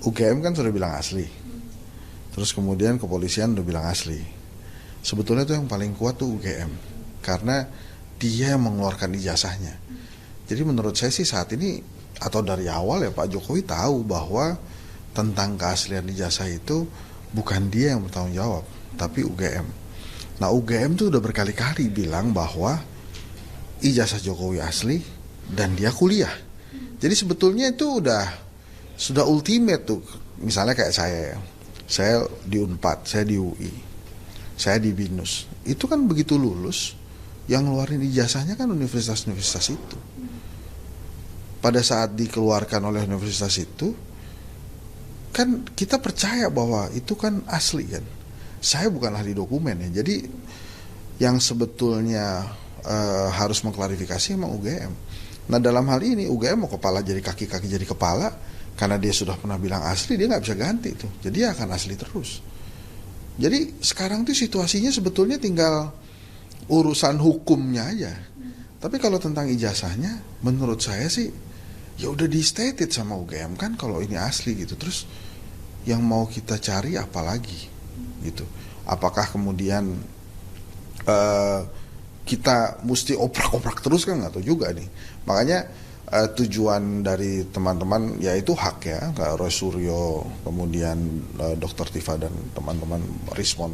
UGM kan sudah bilang asli, terus kemudian kepolisian udah bilang asli. Sebetulnya tuh yang paling kuat tuh UGM, karena dia yang mengeluarkan ijazahnya. Jadi menurut saya sih saat ini atau dari awal ya Pak Jokowi tahu bahwa tentang keaslian ijazah itu bukan dia yang bertanggung jawab, tapi UGM. Nah UGM tuh udah berkali-kali bilang bahwa ijazah Jokowi asli dan dia kuliah. Jadi sebetulnya itu sudah ultimate tuh. Misalnya kayak saya di Unpad, saya di UI, saya di BINUS. Itu kan begitu lulus, yang ngeluarin ijazahnya kan universitas-universitas itu. Pada saat dikeluarkan oleh universitas itu, kan kita percaya bahwa itu kan asli kan. Saya bukan ahli dokumen ya, jadi yang sebetulnya harus mengklarifikasi emang UGM. Nah dalam hal ini UGM mau kepala jadi kaki jadi kepala, karena dia sudah pernah bilang asli, dia nggak bisa ganti tuh, jadi dia akan asli terus. Jadi sekarang tuh situasinya sebetulnya tinggal urusan hukumnya aja. Tapi kalau tentang ijazahnya, menurut saya sih ya udah di stated sama UGM kan kalau ini asli gitu. Terus yang mau kita cari apa lagi gitu? Apakah kemudian kita mesti oprak-oprak terus kan, nggak tahu juga nih. Makanya tujuan dari teman-teman yaitu hak ya, kayak Roy Suryo, kemudian Dr. Tifa dan teman-teman respon,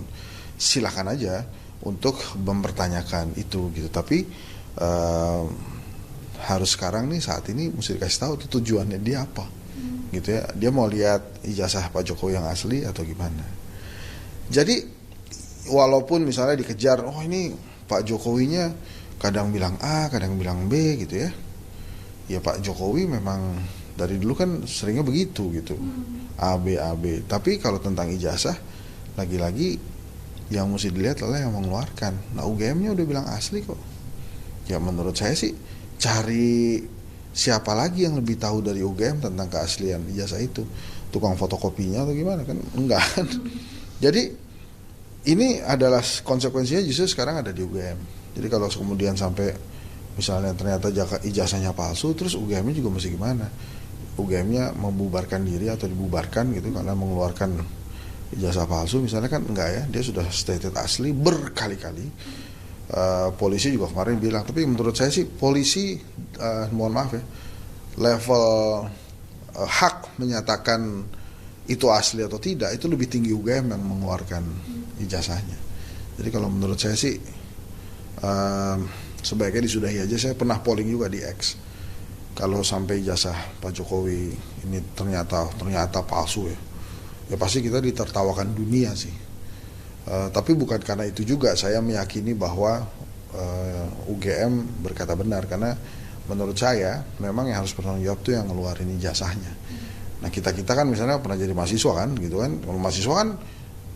silakan aja untuk mempertanyakan itu gitu. Tapi harus sekarang nih saat ini mesti dikasih tahu tuh tujuannya dia apa gitu ya. Dia mau lihat ijazah Pak Jokowi yang asli atau gimana. Jadi walaupun misalnya dikejar, oh ini Pak Jokowinya kadang bilang A, kadang bilang B gitu ya. Ya Pak Jokowi memang dari dulu kan seringnya begitu gitu. A, B, A, B. Tapi kalau tentang ijazah, lagi-lagi yang mesti dilihat adalah yang mengeluarkan. Nah UGM-nya udah bilang asli kok. Ya menurut saya sih cari siapa lagi yang lebih tahu dari UGM tentang keaslian ijazah itu. Tukang fotokopinya atau gimana kan? Enggak kan. Jadi ini adalah konsekuensinya justru sekarang ada di UGM. Jadi kalau kemudian sampai misalnya ternyata ijazahnya palsu, terus UGM-nya juga mesti gimana? UGM-nya membubarkan diri atau dibubarkan gitu karena mengeluarkan ijazah palsu misalnya kan enggak ya, dia sudah stated asli berkali-kali. Polisi juga kemarin bilang, tapi menurut saya sih polisi mohon maaf ya, level hak menyatakan itu asli atau tidak itu lebih tinggi UGM yang mengeluarkan ijazahnya. Jadi kalau menurut saya sih sebaiknya disudahi aja. Saya pernah polling juga di X. Kalau sampai ijazah Pak Jokowi ini ternyata palsu ya pasti kita ditertawakan dunia sih. Tapi bukan karena itu juga saya meyakini bahwa UGM berkata benar, karena menurut saya memang yang harus bertanggung jawab itu yang ngeluarin ijazahnya. Nah kita kan misalnya pernah jadi mahasiswa kan gitu kan. Kalau mahasiswa kan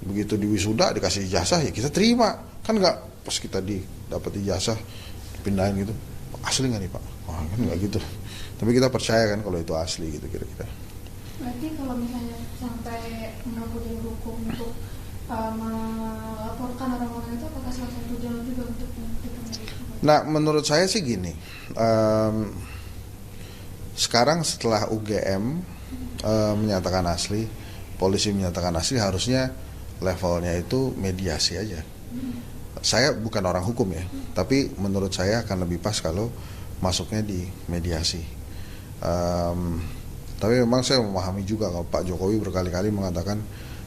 begitu di wisuda dikasih ijazah ya kita terima kan, nggak pas kita dapat ijazah pindahin gitu, asli nggak nih Pak? Wah kan nggak gitu. Tapi kita percaya kan kalau itu asli gitu kira-kira. Berarti kalau misalnya sampai menempuh jalur hukum untuk melaporkan orang-orang itu, apakah salah satu jalur juga untuk membuktikan itu? Nah menurut saya sih gini, sekarang setelah UGM menyatakan asli, polisi menyatakan asli, harusnya levelnya itu mediasi aja. Saya bukan orang hukum ya, tapi menurut saya akan lebih pas kalau masuknya di mediasi. Tapi memang saya memahami juga kalau Pak Jokowi berkali-kali mengatakan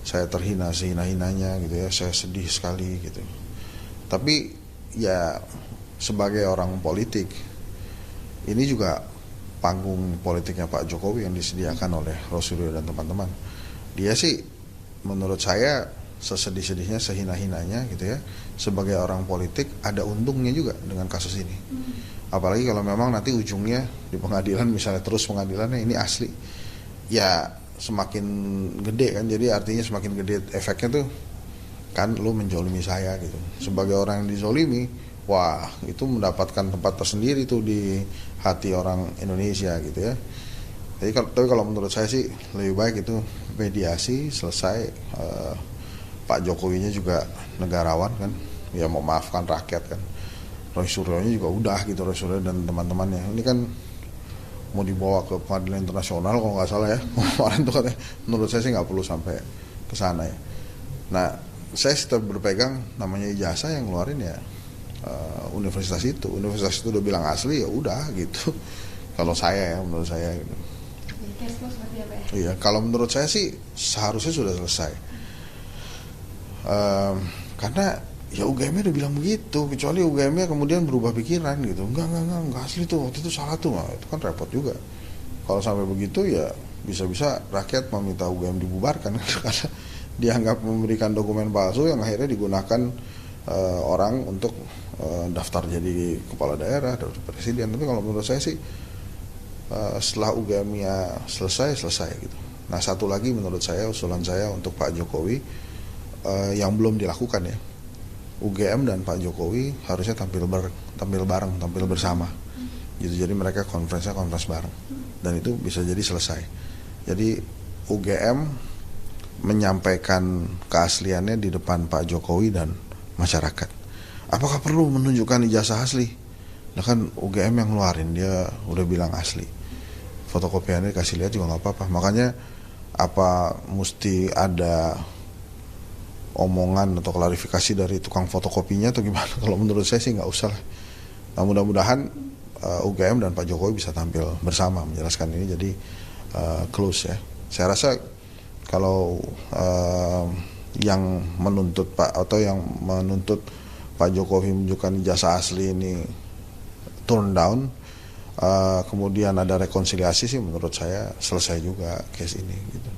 saya terhina sehina-hinanya gitu ya, saya sedih sekali gitu. Tapi ya sebagai orang politik, ini juga panggung politiknya Pak Jokowi yang disediakan oleh Roy Suryo dan teman-teman. Dia sih menurut saya sesedih-sedihnya, sehina-hinanya gitu ya, sebagai orang politik ada untungnya juga dengan kasus ini. Apalagi kalau memang nanti ujungnya di pengadilan, misalnya terus pengadilannya ini asli, ya semakin gede kan. Jadi artinya semakin gede efeknya tuh kan lu menjolimi saya gitu. Sebagai orang yang dizolimi, wah itu mendapatkan tempat tersendiri tuh di hati orang Indonesia gitu ya. Tapi kalau menurut saya sih lebih baik itu mediasi selesai. Pak Jokowinya juga negarawan kan, ya memaafkan rakyat kan. Roy Suryo-nya juga udah gitu, Roy Suryo dan teman-temannya. Ini kan mau dibawa ke pengadilan internasional kalau nggak salah ya. Kemarin tuh katanya, menurut saya sih nggak perlu sampai ke sana ya. Nah, saya tetap berpegang namanya ijazah yang ngeluarin ya universitas itu udah bilang asli ya udah gitu. Kalau saya ya, menurut saya gitu. Case close berarti ya Pak ya? Iya, kalau menurut saya sih seharusnya sudah selesai. Karena ya UGM-nya udah bilang begitu, kecuali UGM-nya kemudian berubah pikiran gitu. Enggak asli tuh, waktu itu salah tuh. Nah, itu kan repot juga. Kalau sampai begitu ya bisa-bisa rakyat meminta UGM dibubarkan karena dianggap memberikan dokumen palsu yang akhirnya digunakan orang untuk daftar jadi kepala daerah, daftar presiden. Tapi kalau menurut saya sih setelah UGM-nya selesai gitu. Nah, satu lagi menurut saya, usulan saya untuk Pak Jokowi yang belum dilakukan ya. UGM dan Pak Jokowi harusnya tampil bareng, tampil bersama. Gitu, jadi mereka konferensi bareng. Dan itu bisa jadi selesai. Jadi UGM menyampaikan keasliannya di depan Pak Jokowi dan masyarakat. Apakah perlu menunjukkan ijazah asli? Nah kan UGM yang ngeluarin, dia udah bilang asli. Fotokopiannya dikasih lihat juga nggak apa-apa. Makanya apa mesti ada omongan atau klarifikasi dari tukang fotokopinya atau gimana? Kalau menurut saya sih nggak usah lah. Nah, mudah-mudahan UGM dan Pak Jokowi bisa tampil bersama menjelaskan ini jadi close ya. Saya rasa kalau yang menuntut Pak Jokowi menunjukkan ijazah asli ini turn down, kemudian ada rekonsiliasi sih menurut saya selesai juga case ini gitu.